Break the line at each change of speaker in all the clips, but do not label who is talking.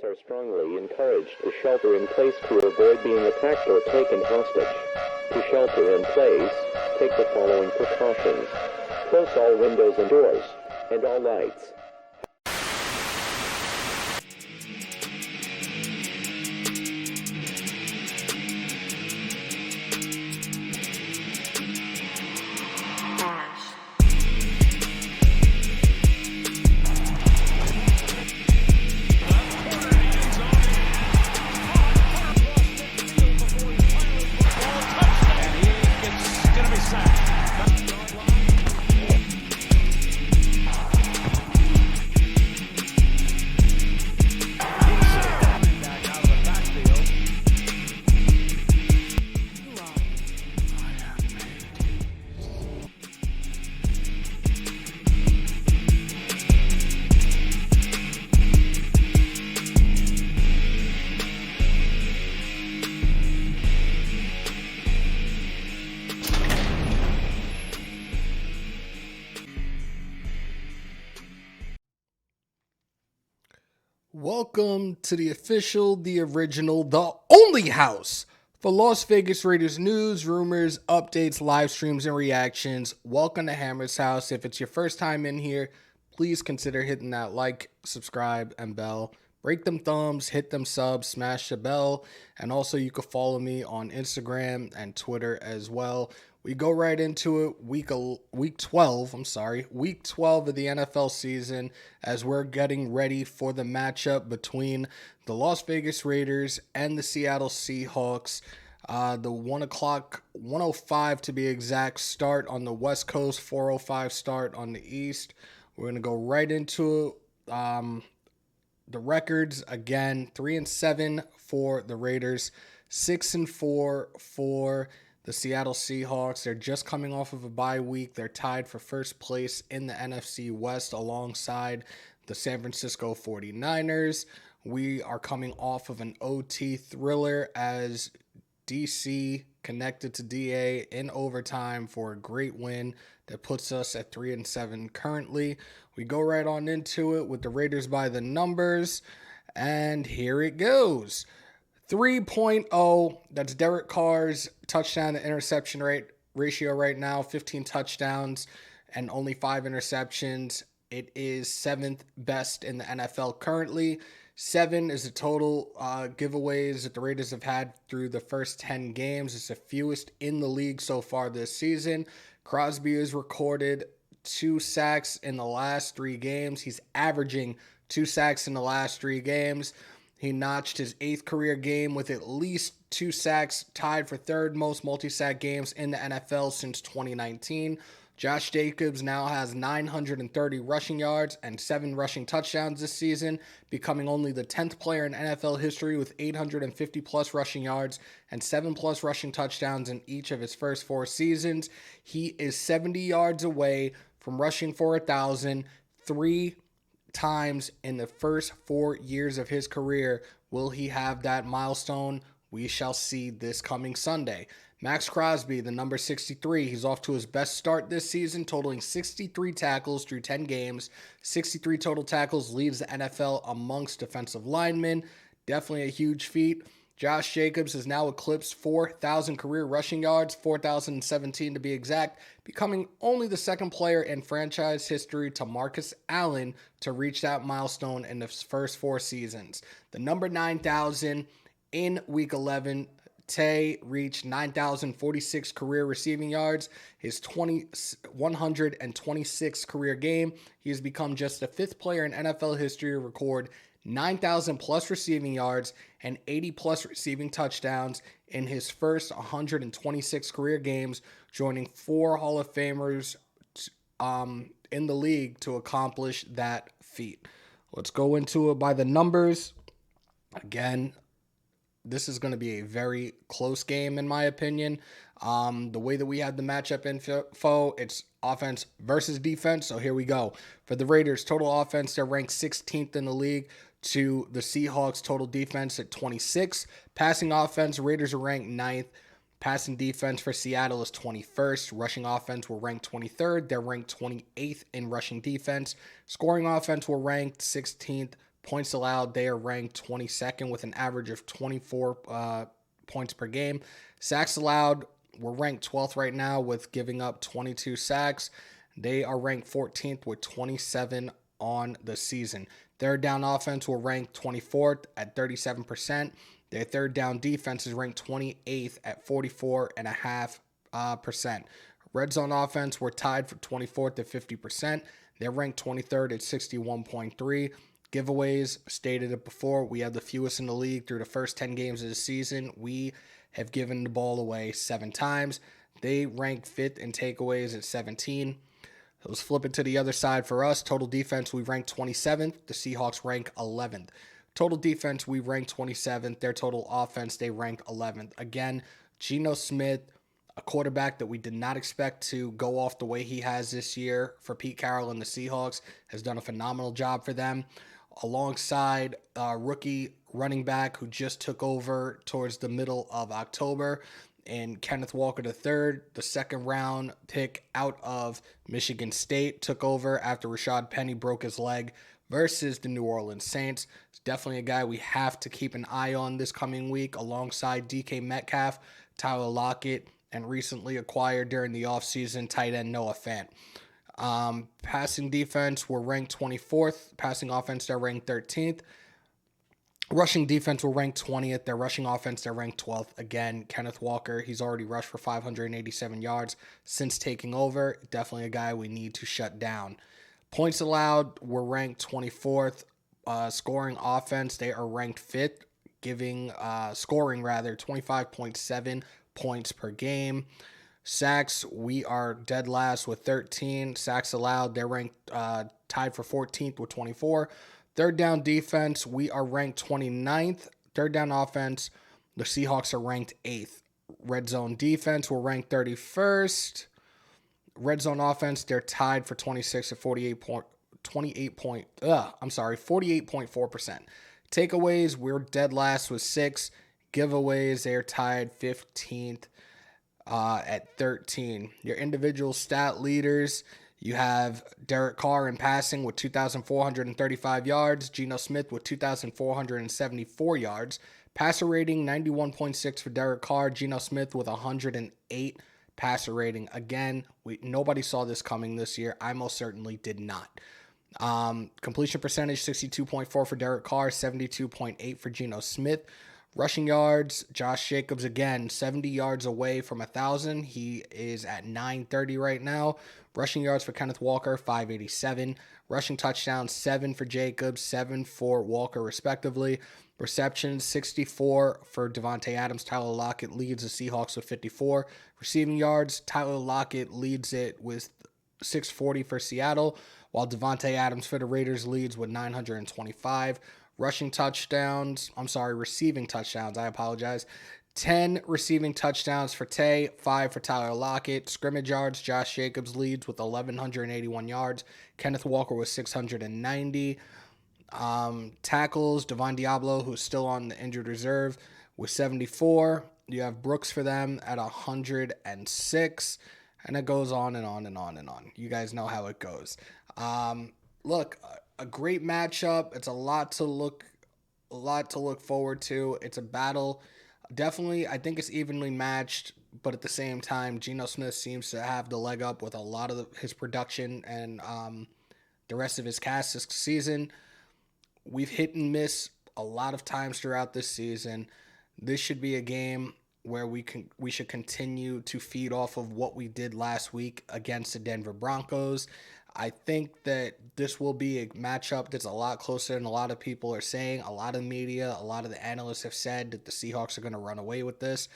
are strongly encouraged to shelter in place to avoid being attacked or taken hostage. To shelter in place, take the following precautions. Close all windows and doors, and all lights.
Welcome to the official, the original, the only house for Las Vegas Raiders news, rumors, updates, live streams, and reactions. Welcome to Hammers.House. If it's your first time in here, please consider hitting that like, subscribe, and bell. Break them thumbs, hit them subs, smash the bell, and also you can follow me on Instagram and Twitter as well. We go right into it, week 12 of the NFL season, as we're getting ready for the matchup between the Las Vegas Raiders and the Seattle Seahawks. The 1 o'clock, 1:05 to be exact, start on the West Coast, 4:05 start on the East. We're going to go right into it. The records, again, 3-7 for the Raiders, 6-4 for the Seattle Seahawks. They're just coming off of a bye week. They're tied for first place in the NFC West alongside the San Francisco 49ers. We are coming off of an OT thriller as DC connected to DA in overtime for a great win that puts us at 3-7 currently. We go right on into it with the Raiders by the numbers, and here it goes. 3.0, that's Derek Carr's touchdown to interception ratio right now, 15 touchdowns and only 5 interceptions. It is 7th best in the NFL currently. 7 is the total giveaways that the Raiders have had through the first 10 games. It's the fewest in the league so far this season. Crosby has recorded 2 sacks in the last 3 games. He's averaging 2 sacks in the last 3 games. He notched his 8th career game with at least 2 sacks, tied for 3rd most multi-sack games in the NFL since 2019. Josh Jacobs now has 930 rushing yards and 7 rushing touchdowns this season, becoming only the 10th player in NFL history with 850-plus rushing yards and 7-plus rushing touchdowns in each of his first 4 seasons. He is 70 yards away from rushing for 1,000 3 times in the first 4 years of his career. Will he have that milestone? We shall see this coming Sunday. Max Crosby, the number 63, he's off to his best start this season, totaling 63 tackles through 10 games. 63 total tackles leads the NFL amongst defensive linemen. Definitely a huge feat. Josh Jacobs has now eclipsed 4,000 career rushing yards, 4,017 to be exact, becoming only the 2nd player in franchise history to Marcus Allen to reach that milestone in the first 4 seasons. The number 9,000 in Week 11, Tay reached 9,046 career receiving yards, his 126th career game. He has become just the 5th player in NFL history to record 9,000 plus receiving yards and 80 plus receiving touchdowns in his first 126 career games, joining 4 Hall of Famers in the league to accomplish that feat. Let's go into it by the numbers. Again, this is going to be a very close game in my opinion. The way that we had the matchup info, it's offense versus defense. So here we go. For the Raiders, total offense, they're ranked 16th in the league to the Seahawks total defense at 26. Passing offense, Raiders are ranked 9th. Passing defense for Seattle is 21st. Rushing offense will rank 23rd. They're ranked 28th in rushing defense. Scoring offense will rank 16th. Points allowed, they are ranked 22nd with an average of 24 points per game. Sacks allowed, we're ranked 12th right now with giving up 22 sacks. They are ranked 14th with 27 on the season. Third down offense will rank 24th at 37%. Their third down defense is ranked 28th at 44.5%. Red zone offense, we're tied for 24th at 50%. They're ranked 23rd at 61.3. Giveaways, stated it before, we have the fewest in the league through the first 10 games of the season. We have given the ball away 7 times. They rank 5th in takeaways at 17. Let's flip it to the other side for us. Total defense, we rank 27th. The Seahawks rank 11th. Total defense, we rank 27th. Their total offense, they rank 11th. Again, Geno Smith, a quarterback that we did not expect to go off the way he has this year for Pete Carroll and the Seahawks, has done a phenomenal job for them. Alongside rookie running back who just took over towards the middle of October, and Kenneth Walker III, the second round pick out of Michigan State, took over after Rashad Penny broke his leg versus the New Orleans Saints. It's definitely a guy we have to keep an eye on this coming week, alongside DK Metcalf, Tyler Lockett, and recently acquired during the offseason tight end Noah Fant. Passing defense, we're ranked 24th. Passing offense, they're ranked 13th. Rushing defense, we're ranked 20th. Their rushing offense, they're ranked 12th. Again, Kenneth Walker, he's already rushed for 587 yards since taking over. Definitely a guy we need to shut down. Points allowed, we're ranked 24th. Scoring offense, they are ranked 5th, scoring 25.7 points per game. Sacks, we are dead last with 13. Sacks allowed, they're ranked tied for 14th with 24. Third down defense, we are ranked 29th. Third down offense, the Seahawks are ranked 8th. Red zone defense, we're ranked 31st. Red zone offense, they're tied for 26 at 48.4%. Takeaways, we're dead last with 6. Giveaways, they're tied 15th at 13. Your individual stat leaders, you have Derek Carr in passing with 2,435 yards, Geno Smith with 2,474 yards, passer rating 91.6 for Derek Carr, Geno Smith with 108 passer rating. Again, nobody saw this coming this year. I most certainly did not. Completion percentage 62.4 for Derek Carr, 72.8 for Geno Smith. Rushing yards, Josh Jacobs again, 70 yards away from 1,000. He is at 930 right now. Rushing yards for Kenneth Walker, 587. Rushing touchdowns, 7 for Jacobs, 7 for Walker respectively. Receptions, 64 for Devontae Adams. Tyler Lockett leads the Seahawks with 54. Receiving yards, Tyler Lockett leads it with 640 for Seattle, while Devontae Adams for the Raiders leads with 925. Receiving touchdowns, I apologize. 10 receiving touchdowns for Tay, 5 for Tyler Lockett. Scrimmage yards, Josh Jacobs leads with 1,181 yards. Kenneth Walker with 690. Tackles, Devon Diablo, who's still on the injured reserve, with 74. You have Brooks for them at 106. And it goes on and on and on and on. You guys know how it goes. Look, a great matchup. It's a lot to look forward to. It's a battle. Definitely, I think it's evenly matched, but at the same time, Geno Smith seems to have the leg up with a lot of his production and the rest of his cast this season. We've hit and miss a lot of times throughout this season. This should be a game where we should continue to feed off of what we did last week against the Denver Broncos. I think that this will be a matchup that's a lot closer than a lot of people are saying. A lot of media, a lot of the analysts have said that the Seahawks are going to run away with this.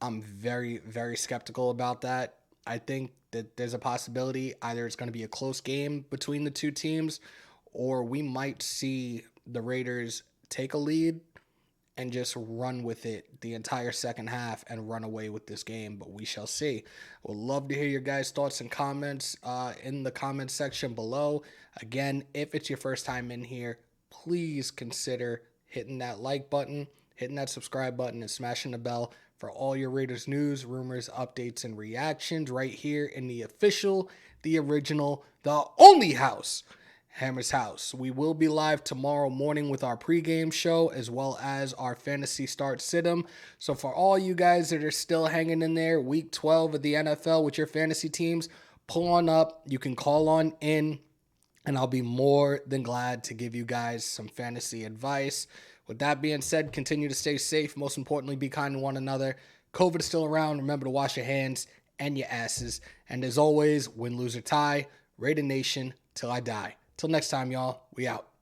I'm very, very skeptical about that. I think that there's a possibility either it's going to be a close game between the two teams, or we might see the Raiders take a lead and just run with it the entire second half and run away with this game, but we shall see. We'd love to hear your guys' thoughts and comments in the comments section below. Again, if it's your first time in here, please consider hitting that like button, hitting that subscribe button, and smashing the bell for all your Raiders news, rumors, updates, and reactions right here in the official, the original, the only house. Hammers House. We will be live tomorrow morning with our pregame show as well as our fantasy start sit-em. So for all you guys that are still hanging in there, week 12 of the NFL with your fantasy teams, pull on up. You can call on in, and I'll be more than glad to give you guys some fantasy advice. With that being said, continue to stay safe. Most importantly, be kind to one another. COVID is still around. Remember to wash your hands and your asses. And as always, win, lose, or tie, Raider Nation till I die. Till next time, y'all. We out.